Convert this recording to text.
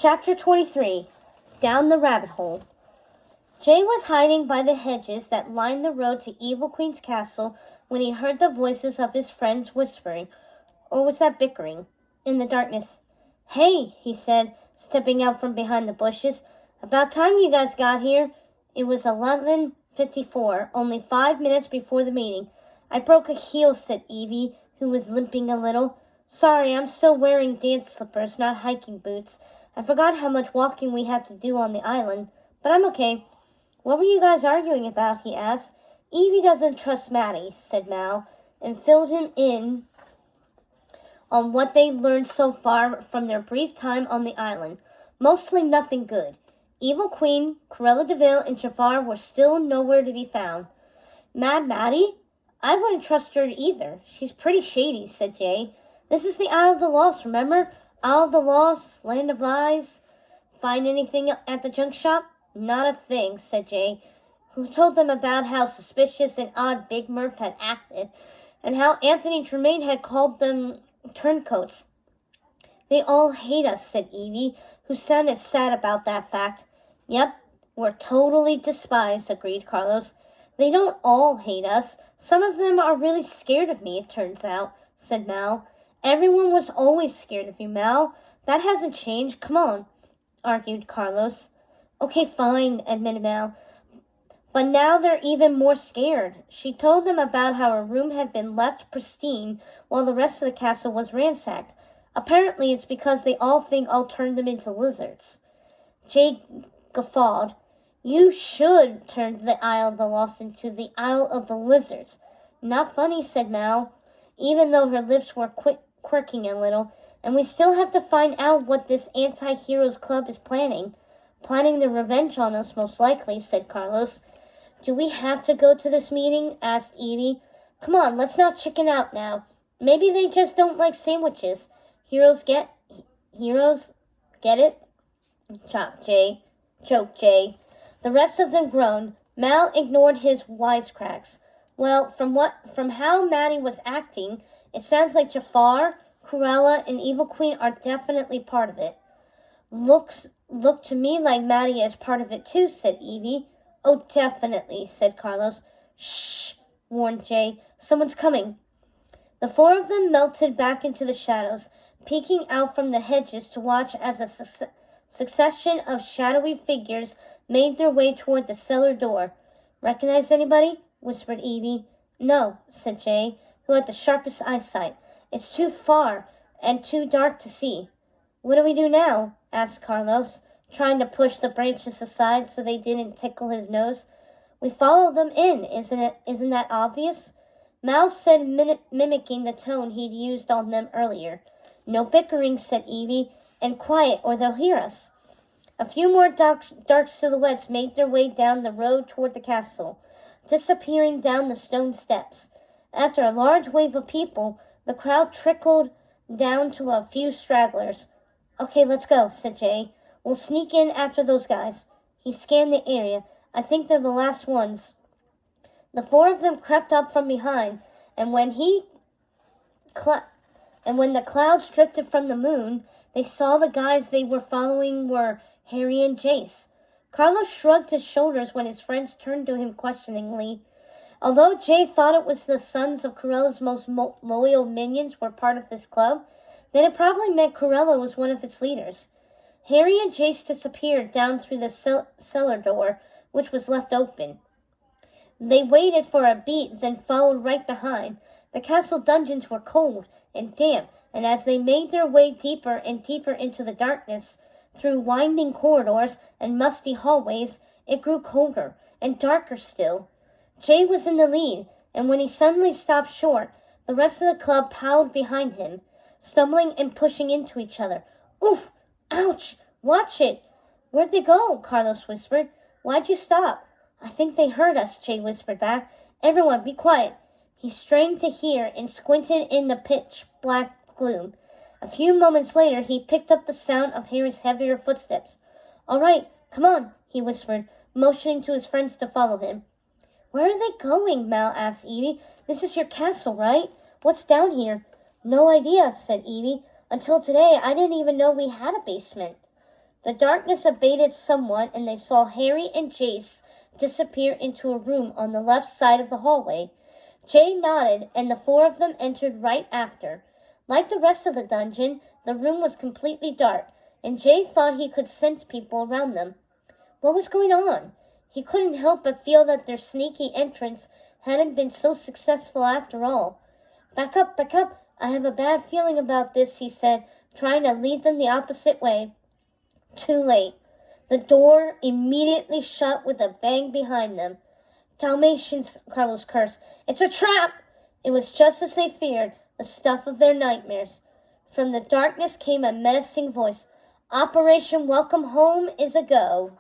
Chapter 23. Down the Rabbit Hole. Jay was hiding by the hedges that lined the road to Evil Queen's castle when he heard the voices of his friends whispering, or was that bickering, in the darkness. "Hey," he said, stepping out from behind the bushes. "About time you guys got here." It was 11:54, only 5 minutes before the meeting. "I broke a heel," said Evie, who was limping a little. "Sorry, I'm still wearing dance slippers, not hiking boots. I forgot how much walking we have to do on the island, but I'm okay." "What were you guys arguing about?" he asked. "Evie doesn't trust Maddie," said Mal, and filled him in on what they learned so far from their brief time on the island. Mostly nothing good. Evil Queen, Cruella de Vil, and Jafar were still nowhere to be found. "Mad Maddie? I wouldn't trust her either. She's pretty shady," said Jay. "This is the Isle of the Lost, remember? Isle of the Lost, Land of Lies. Find anything at the junk shop?" "Not a thing," said Jay, who told them about how suspicious and odd Big Murph had acted, and how Anthony Tremaine had called them turncoats. "They all hate us," said Evie, who sounded sad about that fact. "Yep, we're totally despised," agreed Carlos. "They don't all hate us. Some of them are really scared of me, it turns out," said Mal. "Everyone was always scared of you, Mal. That hasn't changed. Come on," argued Carlos. "Okay, fine," admitted Mal. "But now they're even more scared." She told them about how her room had been left pristine while the rest of the castle was ransacked. Apparently it's because they all think I'll turn them into lizards. Jay guffawed. "You should turn the Isle of the Lost into the Isle of the Lizards." "Not funny," said Mal, even though her lips were quirking a little. "And we still have to find out what this anti-heroes club is planning." "Planning their revenge on us, most likely," said Carlos. "Do we have to go to this meeting?" asked Evie. "Come on, let's not chicken out now. Maybe they just don't like sandwiches. Heroes get it?" Choked Jay. The rest of them groaned. Mal ignored his wisecracks. "Well, from how Maddie was acting, it sounds like Jafar, Cruella, and Evil Queen are definitely part of it." Look to me like Maddie is part of it too," said Evie. "Oh, definitely," said Carlos. "Shh," warned Jay. "Someone's coming." The four of them melted back into the shadows, peeking out from the hedges to watch as a succession of shadowy figures made their way toward the cellar door. "Recognize anybody?" whispered Evie. "No," said Jay, who had the sharpest eyesight. "It's too far and too dark to see." "What do we do now?" asked Carlos, trying to push the branches aside so they didn't tickle his nose. "We follow them in, isn't that obvious?" Mal said, mimicking the tone he'd used on them earlier. "No bickering," said Evie, "and quiet or they'll hear us." A few more dark silhouettes made their way down the road toward the castle, disappearing down the stone steps. After a large wave of people, the crowd trickled down to a few stragglers. "Okay, let's go," said Jay. "We'll sneak in after those guys." He scanned the area. "I think they're the last ones." The four of them crept up from behind, and when the clouds drifted from the moon, they saw the guys they were following were Harry and Jace. Carlos shrugged his shoulders when his friends turned to him questioningly. Although Jay thought it was the sons of Corella's most loyal minions were part of this club, then it probably meant Cruella was one of its leaders. Harry and Jace disappeared down through the cellar door, which was left open. They waited for a beat, then followed right behind. The castle dungeons were cold and damp, and as they made their way deeper and deeper into the darkness, through winding corridors and musty hallways, it grew colder and darker still. Jay was in the lead, and when he suddenly stopped short, the rest of the club piled behind him, stumbling and pushing into each other. "Oof! Ouch! Watch it!" "Where'd they go?" Carlos whispered. "Why'd you stop?" "I think they heard us," Jay whispered back. "Everyone, be quiet." He strained to hear and squinted in the pitch-black gloom. A few moments later, he picked up the sound of Harry's heavier footsteps. "All right, come on," he whispered, motioning to his friends to follow him. "Where are they going?" Mal asked Evie. "This is your castle, right? What's down here?" "No idea," said Evie. "Until today, I didn't even know we had a basement." The darkness abated somewhat, and they saw Harry and Jace disappear into a room on the left side of the hallway. Jay nodded, and the four of them entered right after. Like the rest of the dungeon, the room was completely dark, and Jay thought he could sense people around them. What was going on? He couldn't help but feel that their sneaky entrance hadn't been so successful after all. Back up, back up. I have a bad feeling about this, he said, trying to lead them the opposite way. Too late. The door immediately shut with a bang behind them. Dalmatians, Carlos cursed. It's a trap! It was just as they feared, the stuff of their nightmares. From the darkness came a menacing voice. Operation Welcome Home is a go.